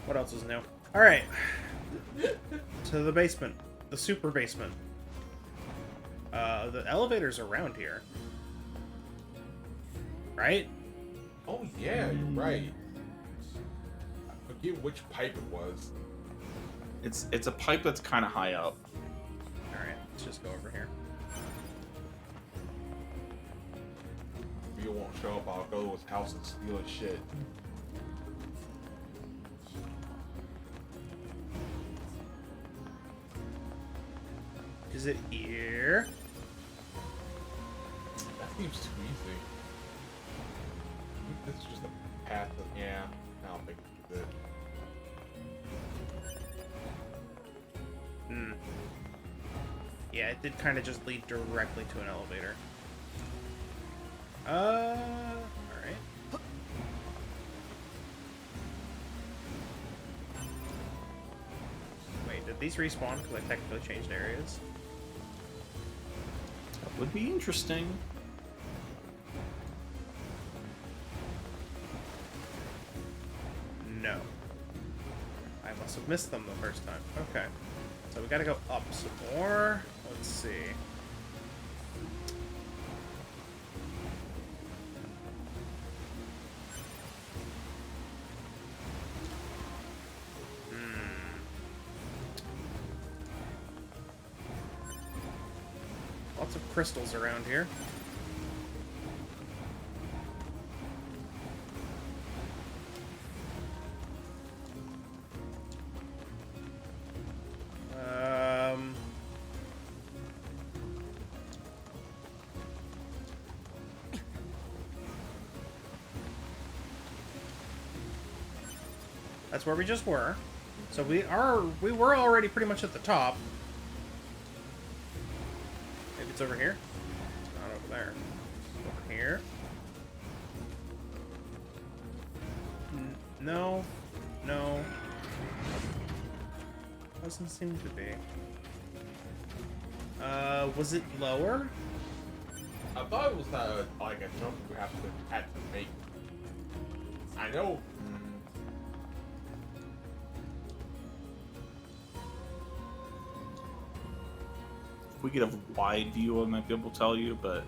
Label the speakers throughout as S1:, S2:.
S1: What else is new? Alright. To the basement. The super basement. The elevator's around here. Right?
S2: Oh yeah, you're right. I forget which pipe it was.
S3: It's a pipe that's kind of high up.
S1: Alright, let's just go over here.
S2: If you won't show up, I'll go to his house and steal his shit.
S1: Is it here?
S2: That seems too easy. I think this is just a path of, yeah, I don't think this is it.
S1: Hmm. Yeah, it did kind of just lead directly to an elevator. Alright. Wait, did these respawn because I technically changed areas?
S3: That would be interesting.
S1: No. I must have missed them the first time. Okay. So we gotta go up some more. Let's see. Lots of crystals around here. That's where we just were. So we were already pretty much at the top. Maybe it's over here. It's not over there. Over here. No. No. Doesn't seem to be. Was it lower?
S2: I thought it was like a jump we had to make. I know.
S3: If we get a wide view, I might be able to tell you, but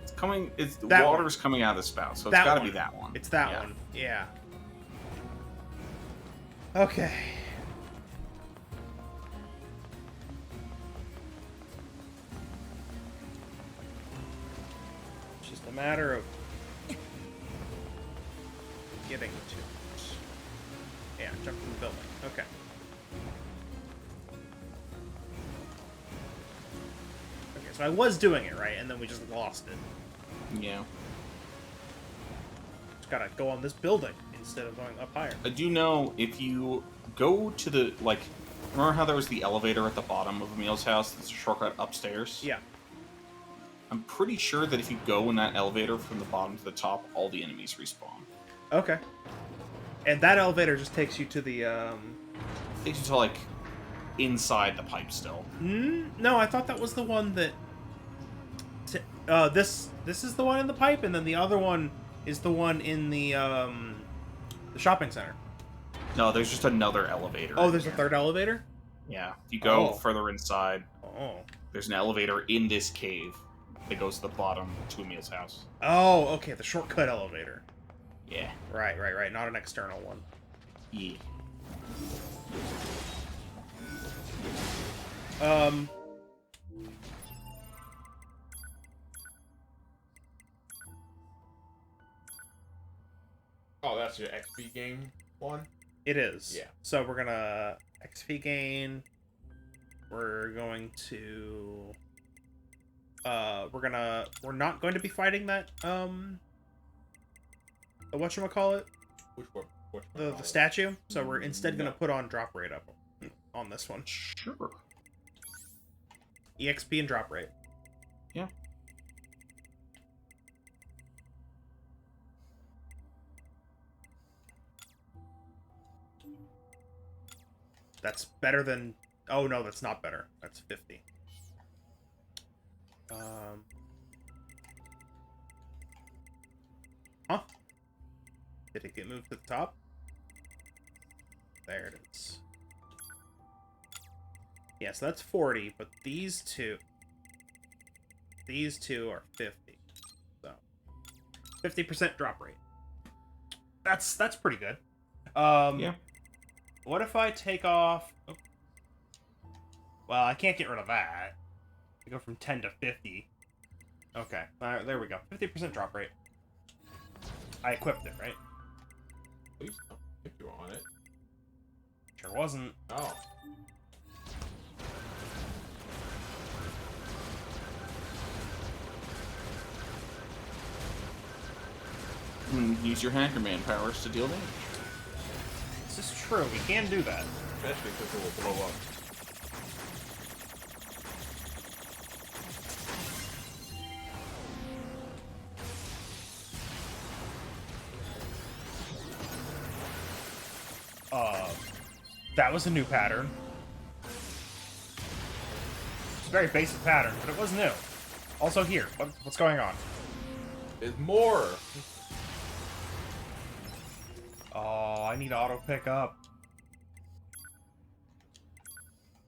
S3: it's coming. It's the
S1: That
S3: water's
S1: one.
S3: coming out of the spout, so it's
S1: That
S3: got to
S1: one.
S3: be that one.
S1: It's that
S3: Yeah.
S1: one. Yeah. Okay. It's just a matter of getting to it. Yeah, jump from the building. Okay. Okay, so I was doing it right, and then we just lost it.
S3: Yeah.
S1: Just gotta go on this building instead of going up higher.
S3: I do know if you go to the, like, remember how there was the elevator at the bottom of Emil's house that's a shortcut upstairs?
S1: Yeah.
S3: I'm pretty sure that if you go in that elevator from the bottom to the top, all the enemies respawn.
S1: Okay. And that elevator just takes you to the,
S3: Takes you to, like, inside the pipe still.
S1: No, I thought that was the one that... This is the one in the pipe, and then the other one is the one in the shopping center.
S3: No, there's just another elevator.
S1: Oh,
S3: in
S1: there's a
S3: here.
S1: third elevator?
S3: Yeah. If you go
S1: Oh.
S3: further inside,
S1: Oh.
S3: there's an elevator in this cave that goes to the bottom to Emil's house.
S1: Oh, okay, the shortcut elevator.
S3: Yeah.
S1: Right. Not an external one.
S3: Yeah.
S2: Oh, that's your XP game one?
S1: It is.
S2: Yeah.
S1: So we're gonna XP gain. We're going to... We're not going to be fighting that, whatchamacallit?
S2: Which one?
S1: The statue. So we're instead gonna put on drop rate up on this one.
S3: Sure.
S1: EXP and drop rate.
S3: Yeah.
S1: That's better than... Oh, no, that's not better. That's 50. Huh? Did it get moved to the top? There it is. Yeah, so that's 40, but these two are 50. So 50% drop rate. That's pretty good.
S3: Yeah.
S1: What if I take off? Oh. Well, I can't get rid of that. I go from 10 to 50. Okay, there we go. 50% drop rate. I equipped it, right?
S2: Please don't if you're on it.
S1: Sure wasn't.
S2: Oh.
S3: Use your hacker man powers to deal damage.
S1: This is true. We can do that.
S2: Especially because it will blow up.
S1: That was a new pattern. It's a very basic pattern, but it was new. Also here, what's going on?
S2: There's more!
S1: Oh, I need auto pickup.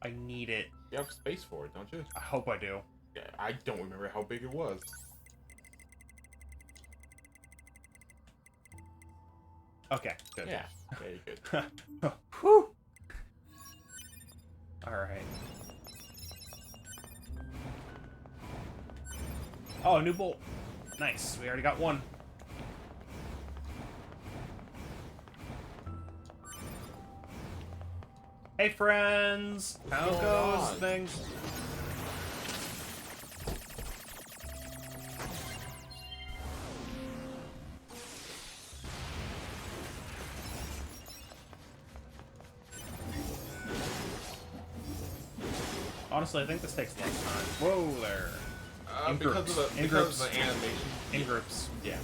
S1: I need it.
S2: You have space for it, don't you?
S1: I hope I do.
S2: Yeah, I don't remember how big it was.
S1: Okay, good.
S2: Yeah, very good.
S1: Whew. Alright. Oh, a new bolt. Nice. We already got one. Hey, friends! How
S2: going
S1: goes
S2: on?
S1: things? Honestly, I think this takes less time. Whoa there. In
S2: Because
S1: groups.
S2: of the
S1: In
S2: because
S1: groups.
S2: of the animation.
S1: In groups. Yeah.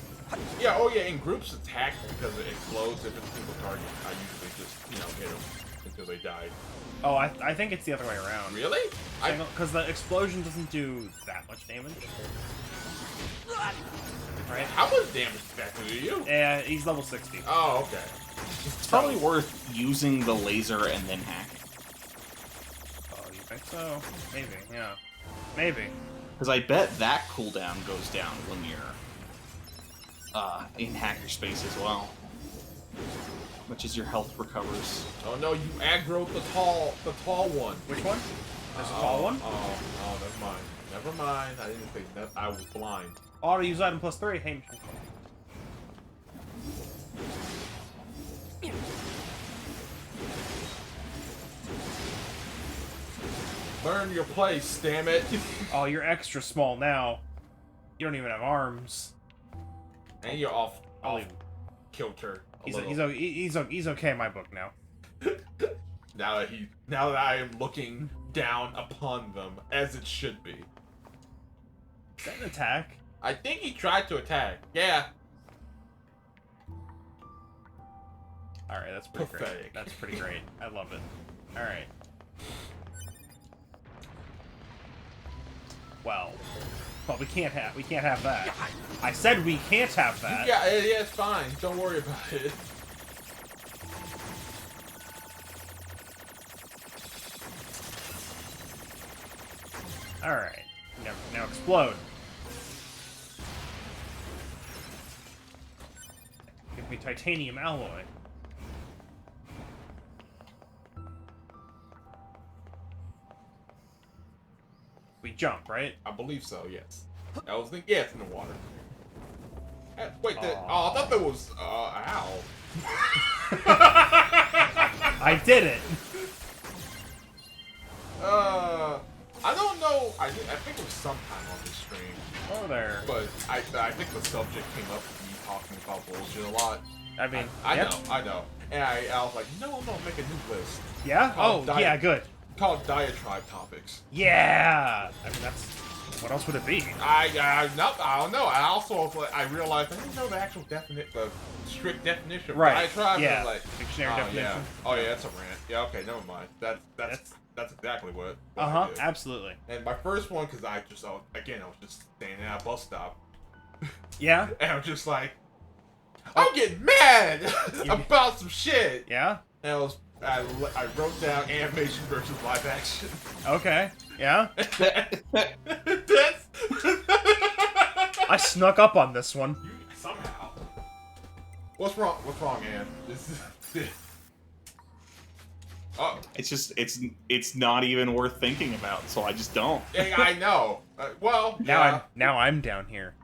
S2: Yeah, oh yeah, in groups attack because it explodes if it's a single target. I usually just, hit them until they die.
S1: Oh, I think it's the other way around.
S2: Really?
S1: Because the explosion doesn't do that much damage. Right?
S2: How much damage exactly do you?
S1: Yeah, he's level 60.
S2: Oh, okay.
S3: It's probably worth using the laser and then hacking.
S1: Oh, you think so? Maybe, yeah. Maybe.
S3: Because I bet that cooldown goes down when you're in hacker space as well. Which is your health recovers.
S2: Oh no, you aggroed the tall one.
S1: Which one? There's a tall one?
S2: Oh, never mind. Never mind. I didn't think that. I was blind.
S1: Auto use item plus 3. Hey,
S2: Learn your place, damn it.
S1: oh, you're extra small now. You don't even have arms.
S2: And you're off
S1: I'll leave him.
S2: kilter.
S1: He's okay in my book now.
S2: Now that I am looking down upon them as it should be.
S1: Is that an attack?
S2: I think he tried to attack. Yeah.
S1: Alright, that's pretty great.
S2: Pathetic.
S1: That's pretty great. I love it. Alright. Well, we can't have that. I said we can't have that.
S2: Yeah, it's fine. Don't worry about it.
S1: Alright. Now explode. Give me titanium alloy. We jump, right?
S2: I believe so, yes. I was thinking, yeah, it's in the water. Wait, I
S1: Aw.
S2: thought that was, ow.
S1: I did it!
S2: I don't know, I think it was sometime on this stream,
S1: Oh there.
S2: but I think the subject came up with me talking about bullshit a lot.
S1: I mean,
S2: I
S1: yep.
S2: know. And I was like, no, make a new list.
S1: Yeah?
S2: Oh,
S1: Oh, yeah, good.
S2: Called Diatribe Topics.
S1: Yeah! I mean, that's... What else would it be?
S2: I don't know. I also was like, I realized I didn't know the actual the strict definition of
S1: Right,
S2: diatribe.
S1: yeah.
S2: Like,
S1: Dictionary
S2: oh,
S1: definition.
S2: Yeah. Oh yeah, that's a rant. Yeah, okay, never mind. That's exactly what
S1: Uh-huh,
S2: I did.
S1: absolutely.
S2: And my first one, because I was just standing at a bus stop,
S1: Yeah?
S2: and I'm just like, I'm getting mad about some shit.
S1: Yeah?
S2: And I wrote down animation versus live action.
S1: Okay. Yeah?
S2: That's...
S1: I snuck up on this one.
S2: Somehow. What's wrong? What's wrong, Ann? This is... Oh.
S3: It's not even worth thinking about, so I just don't.
S2: Yeah, I know. Well,
S1: Now I'm down here.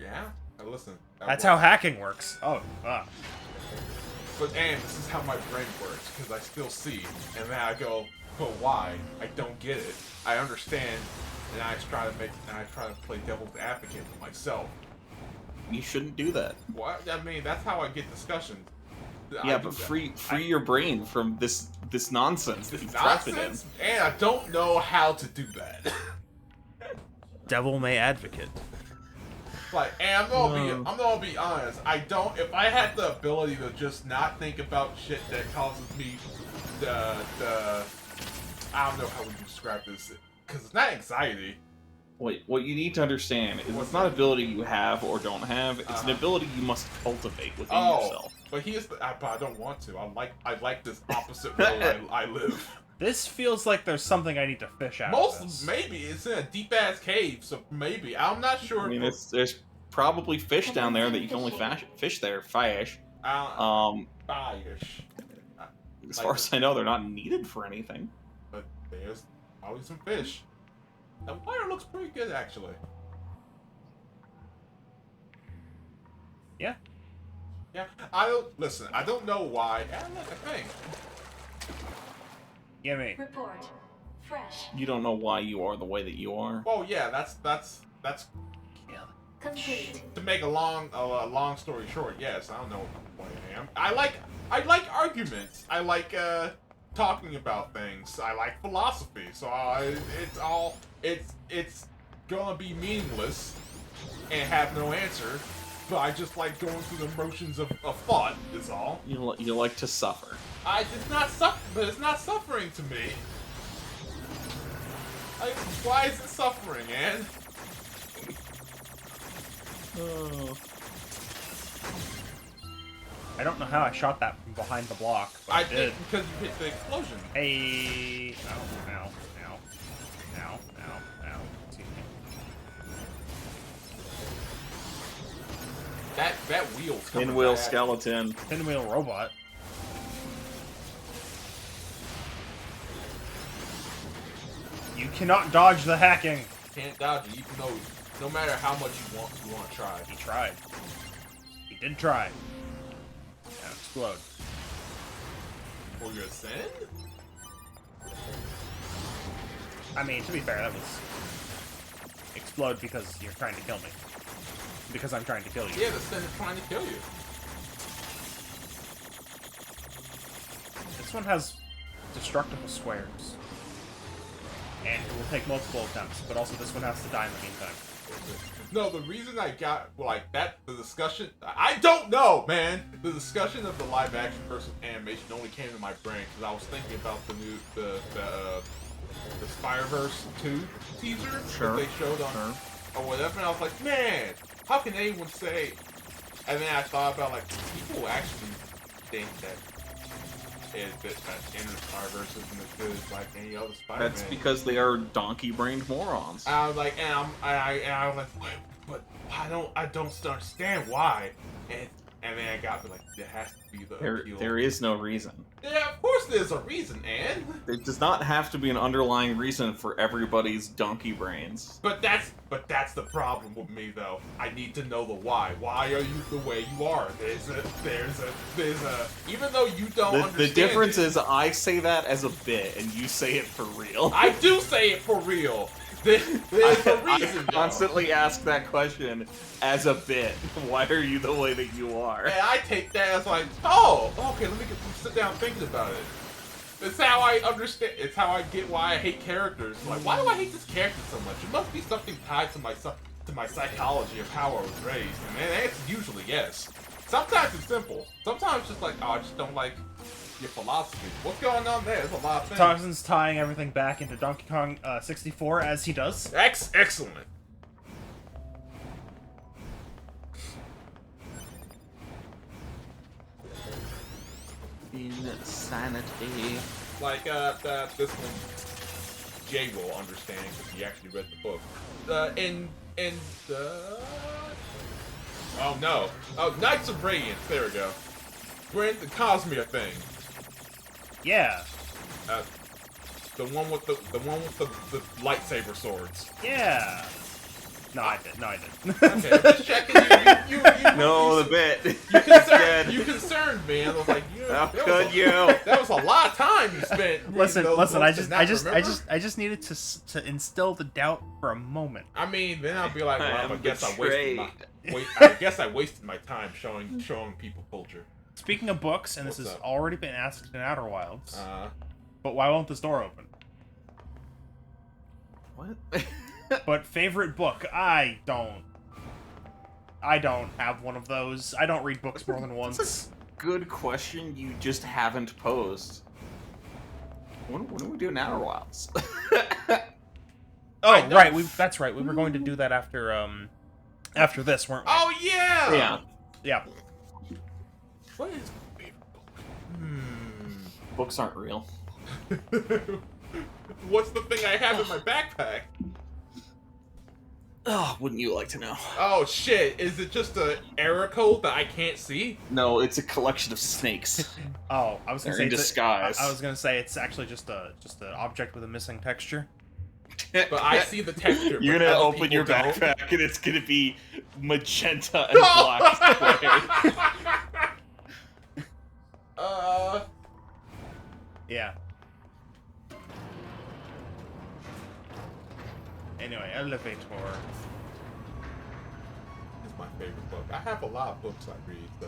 S2: Yeah? Listen.
S1: That's how hacking works. Oh,
S2: But, Ann, this is how my brain works, because I still see, and then I go, but why? I don't get it. I understand, and I try to play devil's advocate for myself.
S3: You shouldn't do that.
S2: What? I mean, that's how I get discussions.
S3: Yeah, but free your brain from this nonsense that you've trapped it in.
S2: And I don't know how to do that.
S1: devil may advocate.
S2: Like, and I'm gonna be honest. I don't. If I had the ability to just not think about shit that causes me the I don't know how we describe this, because it's not anxiety.
S3: What you need to understand is it's not an ability you have or don't have. It's an ability you must cultivate within yourself.
S2: But but I don't want to. I like this opposite world I live.
S1: This feels like there's something I need to fish out of this.
S2: Maybe it's in a deep ass cave, so maybe I'm not sure.
S3: I mean, there's probably fish down there that you can only fish there. Fish.
S2: Fish.
S3: As far as I know, they're not needed for anything.
S2: But there's always some fish. The water looks pretty good, actually.
S1: Yeah.
S2: Yeah. Listen. I don't know why. Yeah, look, a thing.
S1: Gimme.
S4: Report. Fresh.
S3: You don't know why you are the way that you are.
S2: Oh yeah, that's
S4: Complete.
S2: to make a long story short. Yes, I don't know why I am. I like arguments. I like talking about things. I like philosophy. So it's gonna be meaningless and have no answer. But I just like going through the motions of thought. Is all.
S3: You like to suffer.
S2: It's not suffer, but it's not suffering to me. Why is it suffering, Ann?
S1: I don't know how I shot that from behind the block, but I did.
S2: Because you hit the explosion.
S1: Hey. Ow. Excuse me.
S2: That wheel's coming
S3: Pinwheel
S2: back.
S3: skeleton.
S1: Pinwheel robot. You cannot dodge the hacking.
S2: Can't dodge it, even though no matter how much you want to try.
S1: He tried. He did try. Now explode.
S2: For your sin?
S1: I mean, to be fair, that was explode because you're trying to kill me. Because I'm trying to kill you.
S2: Yeah, the sin is trying to kill you.
S1: This one has destructible squares. And it will take multiple attempts, but also this one has to die in the meantime.
S2: No, the reason I got the discussion, I don't know, man. The discussion of the live action versus animation only came to my brain because I was thinking about the Spider-Verse 2 teaser that they showed on or whatever, and I was like, man, how can anyone say? And then I thought about people actually think that in the Spider-Verse isn't as good as any other Spider-Man.
S3: That's because they are donkey-brained morons.
S2: I was like, I was like, but I don't understand why. And then I got like, there has to be the appeal.
S3: There is no reason.
S2: Yeah, of course there's a reason, Ann.
S3: There does not have to be an underlying reason for everybody's donkey brains.
S2: But that's the problem with me though. I need to know the why. Why are you the way you are? There's a even though you don't understand
S3: the difference
S2: it,
S3: is I say that as a bit and you say it for real.
S2: I do say it for real. There's a reason.
S3: I constantly ask that question as a bit. Why are you the way that you are?
S2: And I take that as like, oh, okay, let me sit down thinking about it. It's how I understand. It's how I get why I hate characters. Like, why do I hate this character so much? It must be something tied to my psychology of how I was raised. And the answer is usually yes. Sometimes it's simple. Sometimes it's just like, oh, I just don't like your philosophy. What's going on there? There's a lot of things.
S1: Toxin's tying everything back into Donkey Kong 64 as he does.
S2: Excellent.
S3: Insanity.
S2: Like, this one, Jay will understand because he actually read the book. Oh no. Oh, Knights of Radiance. There we go. Grant the Cosmere thing.
S1: Yeah.
S2: The one with the lightsaber swords.
S1: Yeah. No, I didn't.
S2: Okay, I'm just checking. You
S3: No, the bit.
S2: You concerned me. I was like,
S3: How
S2: that
S3: could
S2: was
S3: you?
S2: That was a lot of time you spent. reading
S1: Listen.
S2: those
S1: I
S2: books and not remember.
S1: just needed to instill the doubt for a moment.
S2: I mean, then I'll be like, well,
S3: am
S2: I guess
S3: betrayed.
S2: I wasted my time showing people culture.
S1: Speaking of books, and this
S2: What's
S1: has
S2: up?
S1: already been asked in Outer Wilds,
S2: Uh,
S1: but why won't this door open?
S3: What?
S1: But favorite book, I don't have one of those. I don't read books more than once.
S3: Good question you just haven't posed. When do we do an Outer Wilds?
S1: Oh, right. That's right. We were going to do that after this, weren't we?
S2: oh yeah.
S3: Yeah.
S1: Yeah.
S2: What is my favorite book?
S3: Books aren't real.
S2: What's the thing I have in my backpack?
S3: Oh, wouldn't you like to know?
S2: Oh shit! Is it just a error code that I can't see?
S3: No, it's a collection of snakes.
S1: Oh, I was gonna
S3: They're
S1: say
S3: in disguise.
S1: I was gonna say it's actually just an object with a missing texture.
S2: But I see the texture.
S3: You're
S2: but
S3: gonna
S2: other
S3: open your
S2: people don't.
S3: backpack and it's gonna be magenta and black squares.
S1: Yeah. Anyway, elevator.
S2: It's my favorite book. I have a lot of books I read, though.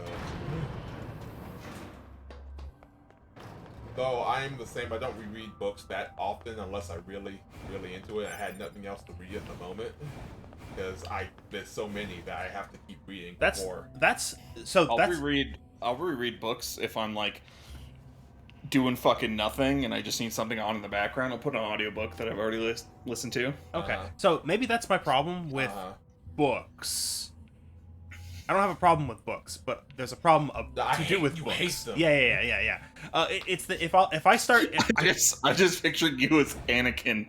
S2: Though I am the same. I don't reread books that often unless I really into it. I had nothing else to read at the moment because there's so many that I have to keep reading.
S3: I'll reread books if I'm like doing fucking nothing and I just need something on in the background. I'll put an audiobook that I've already listened to.
S1: Okay,
S2: Uh-huh.
S1: so maybe that's my problem with books. I don't have a problem with books, but there's a problem to do with
S2: you
S1: books.
S2: hate them.
S1: Yeah. It's the if I start.
S3: I just pictured you as Anakin,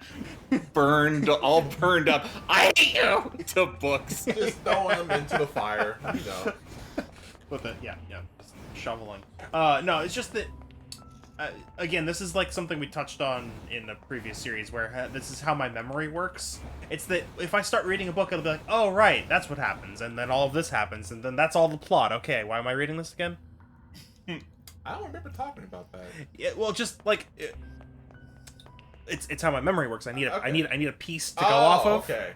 S3: all burned up. I hate you to books.
S2: Just throwing them into the fire, you know.
S1: With the just shoveling. No, it's just that. Again, this is like something we touched on in a previous series where this is how my memory works. It's that if I start reading a book, it'll be like, oh, right, that's what happens, and then all of this happens, and then that's all the plot. Okay, why am I reading this again?
S2: I don't remember talking about that.
S1: Yeah, well, just like it's how my memory works. I need a piece to go off of.
S2: Okay.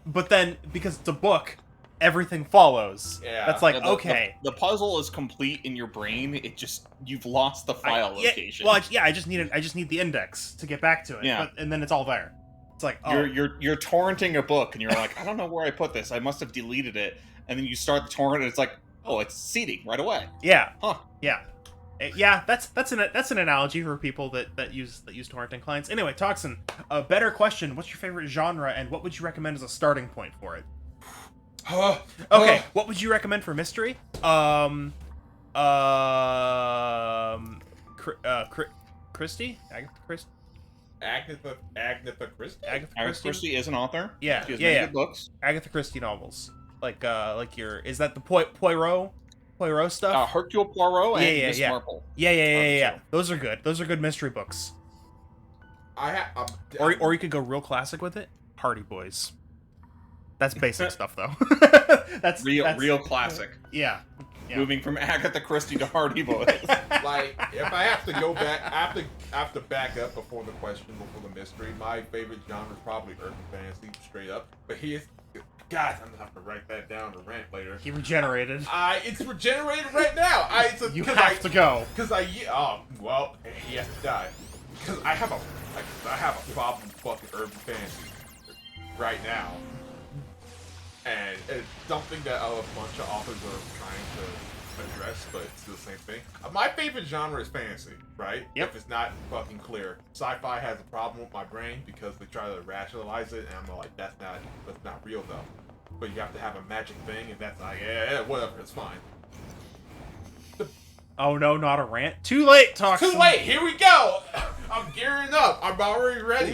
S1: But then because it's a book, everything follows.
S2: Yeah.
S1: That's like
S3: Yeah,
S1: okay.
S3: The puzzle is complete in your brain. you've lost the file location.
S1: I just need the index to get back to it.
S3: Yeah.
S1: And then it's all there. It's like, oh.
S3: You're torrenting a book and you're like, I don't know where I put this. I must have deleted it. And then you start the torrent and it's like, oh, it's seeding right away.
S1: Yeah.
S3: Huh.
S1: Yeah. Yeah, that's an analogy for people that use torrenting clients. Anyway, Toxin, a better question, what's your favorite genre and what would you recommend as a starting point for it? Okay, what would you recommend for mystery? Christie? Agatha Christie?
S2: Agatha Christie?
S1: Agatha
S3: Agatha Christie is an author.
S1: Yeah,
S3: She has
S1: yeah,
S3: many
S1: yeah.
S3: good books.
S1: Agatha Christie novels. Like is that the Poirot stuff?
S3: Hercule Poirot and
S1: Yeah,
S3: Miss
S1: yeah.
S3: Marple.
S1: Yeah.
S3: So-
S1: Those are good. Those are good mystery books. Or you could go real classic with it. Hardy Boys. That's basic stuff though. that's
S3: real classic.
S1: Yeah.
S3: Moving from Agatha Christie to Hardy Boys.
S2: Like, if I have to go back, I have to back up before the question, before the mystery. My favorite genre is probably urban fantasy, straight up. But God, I'm gonna have to write that down to rant later.
S1: He regenerated.
S2: It's regenerated right now.
S1: You have to go.
S2: Because he has to die. Because I have a problem with fucking urban fantasy right now. And it's something that a bunch of authors are trying to address, but it's the same thing. My favorite genre is fantasy, right?
S1: Yep.
S2: If it's not fucking clear. Sci-fi has a problem with my brain because they try to rationalize it, and I'm like, that's not real though. But you have to have a magic thing, and that's like, yeah, whatever, it's fine.
S1: Oh no, not a rant. Too late, Toxin.
S2: Too late. Here we go. I'm gearing up. I'm already ready.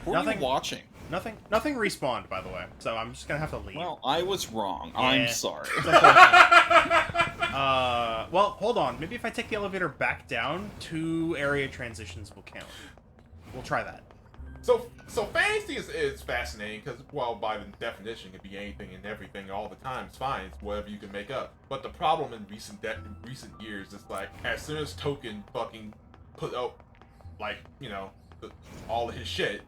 S3: Who are
S1: Nothing-
S3: you watching?
S1: Nothing respawned, by the way. So I'm just gonna have to leave.
S3: Well, I was wrong.
S1: Yeah.
S3: I'm sorry.
S1: It's unfortunate. Well, hold on. Maybe if I take the elevator back down, 2 area transitions will count. We'll try that.
S2: So fantasy is fascinating because, well, by the definition, it can be anything and everything all the time. It's fine. It's whatever you can make up. But the problem in recent years is like, as soon as Token fucking put out, like, you know, all of his shit,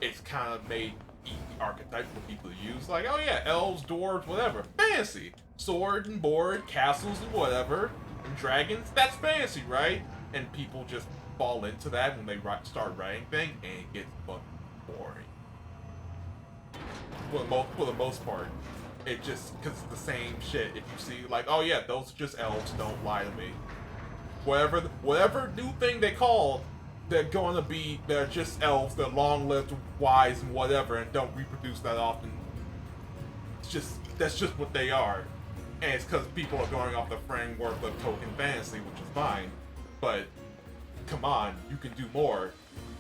S2: it's kind of made easy archetype for people to use. Like, oh yeah, elves, dwarves, whatever, fantasy, sword and board, castles and whatever, and dragons. That's fantasy, right? And people just fall into that when they start writing things, and it gets fucking boring. For the most part, it just, because it's the same shit. If you see, like, oh yeah, those are just elves, don't lie to me. Whatever new thing they call, they're just elves, they're long-lived, wise, and whatever, and don't reproduce that often. That's just what they are. And it's because people are going off the framework of token fantasy, which is fine, but come on, you can do more.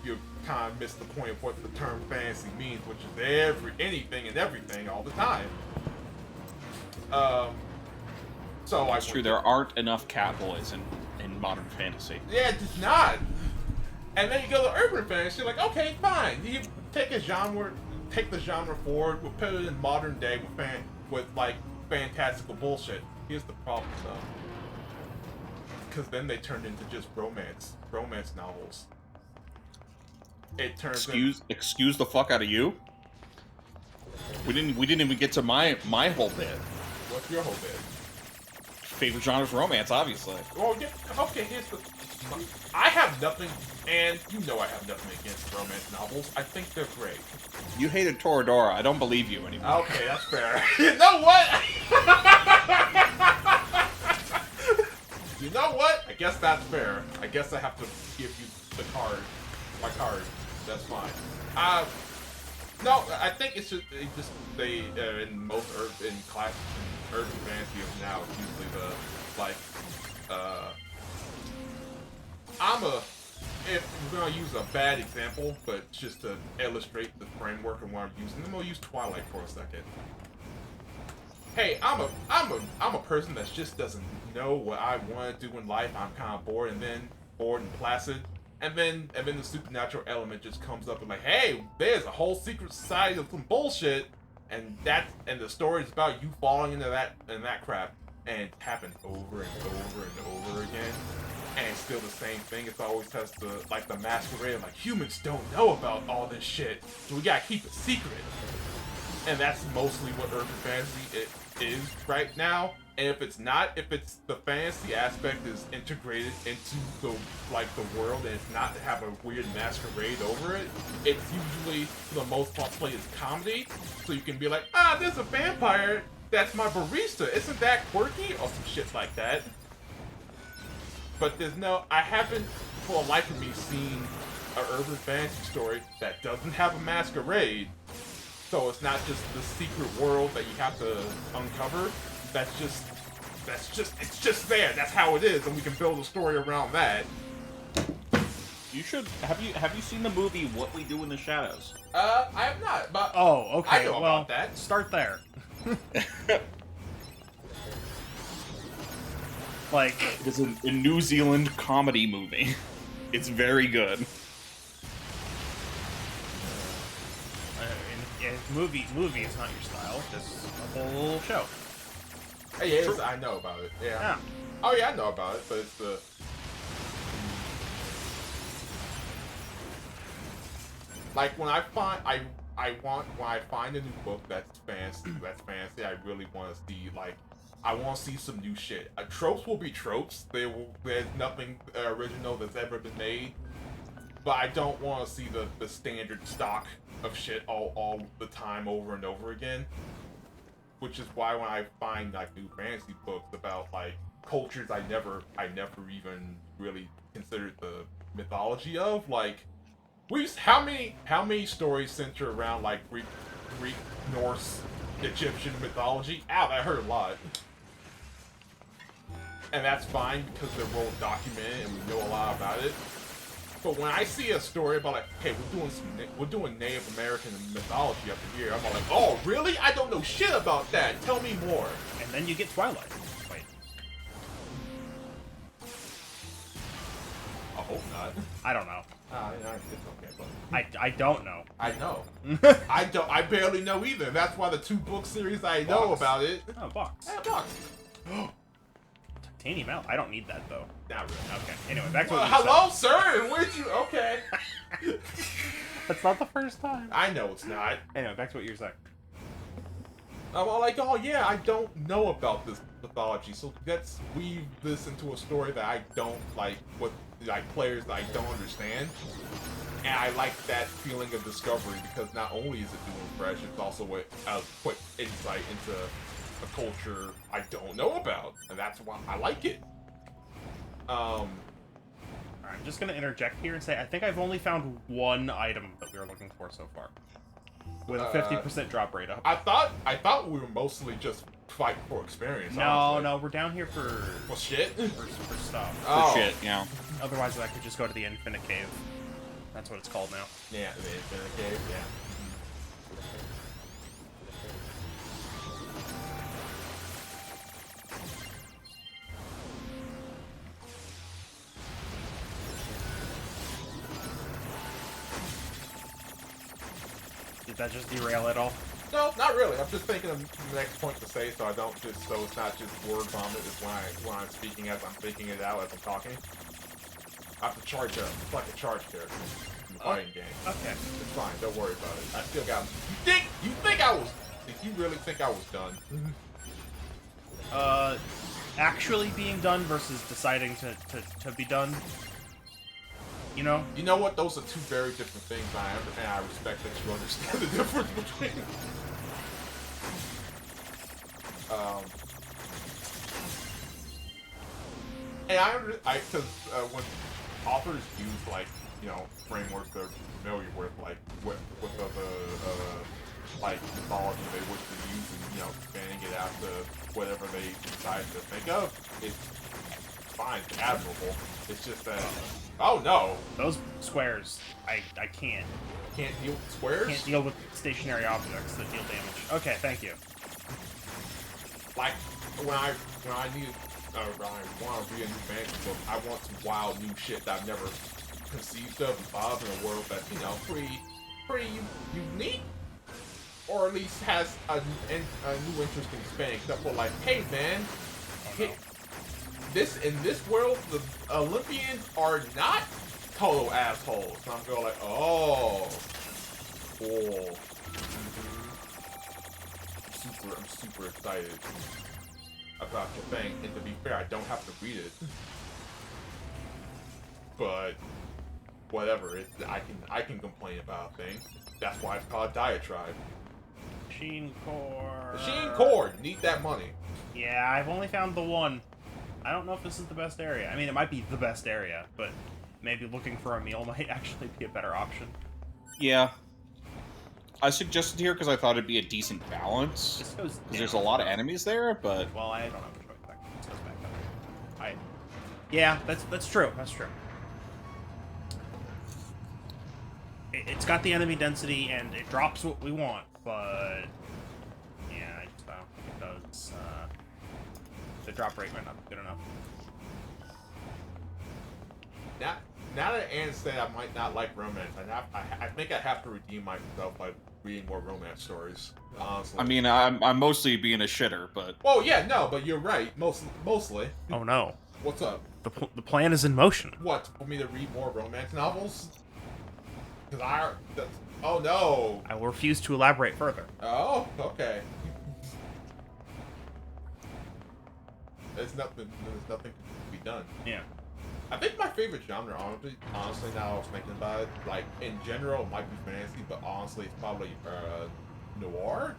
S2: You kind of miss the point of what the term fantasy means, which is anything and everything all the time. So
S3: It's true, there aren't enough catboys in modern fantasy.
S2: Yeah, it's not. And then you go to urban fantasy, like, okay, fine. You take the genre forward, we'll put it in modern day with like fantastical bullshit. Here's the problem though. Because then they turned into just romance novels. It turns
S3: Excuse the fuck out of you. We didn't even get to my whole bit.
S2: What's your whole bit?
S3: Favorite genre is romance, obviously.
S2: Well, yeah, okay, I have nothing, and you know I have nothing against romance novels. I think they're great.
S3: You hated Toradora. I don't believe you anymore.
S2: Okay, that's fair. You know what? You know what? I guess that's fair. I guess I have to give you my card. That's fine. No, I think it's just they in most urban fantasy of now, it's usually the like if we're gonna use a bad example, but just to illustrate the framework of what I'm using, I'm gonna use Twilight for a second. Hey, I'm a person that just doesn't know what I want to do in life. I'm kind of bored and placid. And then the supernatural element just comes up and like, hey, there's a whole secret society of some bullshit, and the story is about you falling into that crap, and it happens over and over and over again, and it's still the same thing. It always has the masquerade of like, humans don't know about all this shit, so we gotta keep it secret. And that's mostly what urban fantasy is right now. And if it's the fantasy aspect is integrated into the world, and it's not to have a weird masquerade over it, it's usually, for the most part, played as comedy. So you can be like, there's a vampire that's my barista. Isn't that quirky? Or some shit like that. But I haven't, for the life of me, seen an urban fantasy story that doesn't have a masquerade. So it's not just the secret world that you have to uncover. It's just there. That's how it is, and we can build a story around that.
S3: You should have you seen the movie What We Do in the Shadows?
S2: I have not, but
S1: Oh, okay.
S2: I know
S1: well,
S2: about that.
S1: Start there. Like,
S3: It is a New Zealand comedy movie. It's very good.
S1: movie is not your style. Just a whole show.
S2: Yeah, I know about it. Yeah. Oh yeah, I know about it, but it's the. Like when I find when I find a new book that's fancy, I really want to see I want to see some new shit. Tropes will be tropes. There's nothing original that's ever been made. But I don't want to see the standard stock of shit all the time over and over again. Which is why when I find new fantasy books about cultures I never even really considered the mythology of, how many stories center around Greek, Norse, Egyptian mythology? Ow, that hurt a lot. and that's fine because they're well documented and we know a lot about it. But when I see a story about like, hey, we're doing Native American mythology up here, I'm all like, oh, really? I don't know shit about that. Tell me more.
S1: And then you get Twilight. Wait,
S2: I hope not.
S1: I don't know.
S2: It's okay, but
S1: I don't know.
S2: I know. I barely know either. That's why the 2 book series I know
S1: Box.
S2: about it.
S1: Oh, box.
S2: Yeah, box.
S1: Titanium out. I don't need that though.
S2: Not really.
S1: Okay. Anyway, back to what you
S2: Hello, sir. Where'd you? Okay.
S1: said. That's not the first time.
S2: I know it's not.
S1: Anyway, back to what you were saying.
S2: I'm all like, oh yeah, I don't know about this mythology, so let's weave this into a story that I don't like, with like players that I don't understand. And I like that feeling of discovery because not only is it doing fresh, it's also a quick insight into a culture I don't know about, and that's why I like it.
S1: Alright, I'm just gonna interject here and say I think I've only found one item that we were looking for so far, with a 50% drop rate up.
S2: I thought we were mostly just fighting for experience.
S1: No,
S2: honestly.
S1: no, we're down here for
S2: Well, shit.
S1: for stuff.
S2: Oh.
S3: For shit, yeah.
S1: Otherwise, I could just go to the Infinite Cave. That's what it's called now.
S2: Yeah, the Infinite Cave. Yeah.
S1: Did that just derail it all?
S2: No, not really. I'm just thinking of the next point to say, so I don't just so it's not just word vomit. It's when I'm speaking as I'm thinking it out as I'm talking. I have to charge up. It's like a charge character in the fighting game.
S1: Okay.
S2: It's fine. Don't worry about it. I still got. You really think I was done?
S1: Actually being done versus deciding to be done. You know?
S2: You know what? Those are 2 very different things. And I respect that you understand the difference between them. And because when authors use like frameworks they're familiar with, like with other like mythology they wish to use, and expanding it out to whatever they decide to think of, it's fine, it's admirable. It's just that, oh no,
S1: Those squares, I can't.
S2: can't deal with squares.
S1: Can't deal with stationary objects that deal damage. Okay, thank you.
S2: Like when I need when I want to read a new fantasy book, I want some wild new shit that I've never conceived of and thought of in a world that's pretty unique, or at least has a new interesting spin. Except for like, hey man,
S1: Oh, no.
S2: in this world the Olympians are not total assholes. And I'm going like, oh, cool. I'm super excited about your thing, and to be fair, I don't have to read it, but whatever. I can complain about things. That's why it's called diatribe.
S1: Machine core.
S2: Machine core, you need that money.
S1: Yeah, I've only found the one. I don't know if this is the best area. I mean, it might be the best area, but maybe looking for a meal might actually be a better option.
S3: Yeah. I suggested here because I thought it'd be a decent balance.
S1: This goes
S3: Because there's a lot of enemies there, but
S1: Well, I don't know which way back. This goes back up. Yeah, that's true. That's true. It's got the enemy density and it drops what we want, but yeah, I just don't think it does. The drop rate might not be good enough.
S2: Now that Anne said I might not like romance, I think I have to redeem myself by reading more romance stories. Honestly.
S3: I mean, I'm mostly being a shitter, but
S2: Oh yeah, no, but you're right. Mostly.
S1: Oh no,
S2: What's up?
S1: the plan is in motion.
S2: What, for me to read more romance novels? Oh no.
S1: I will refuse to elaborate further.
S2: Oh, okay. There's nothing to be done.
S1: Yeah.
S2: I think my favorite genre, honestly, now I was thinking about it, like, in general, it might be fantasy, but honestly, it's probably, noir?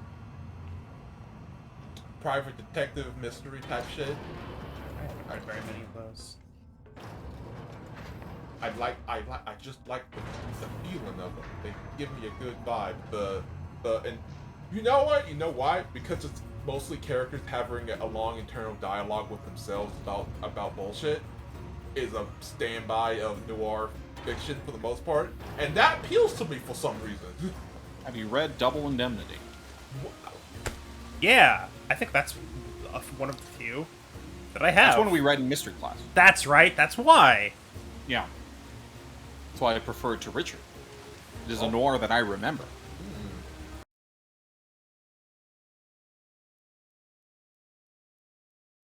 S2: Private detective mystery type shit.
S1: I haven't read very many of those.
S2: I just like the feeling of them. They give me a good vibe. And you know what? You know why? Because mostly characters having a long internal dialogue with themselves about bullshit is a standby of noir fiction for the most part, and that appeals to me for some reason.
S3: Have you read Double Indemnity?
S1: Yeah, I think that's one of the few that I have.
S3: That's one we read in mystery class.
S1: That's right. That's why.
S3: Yeah. That's why I prefer it to Richard. It is a noir that I remember.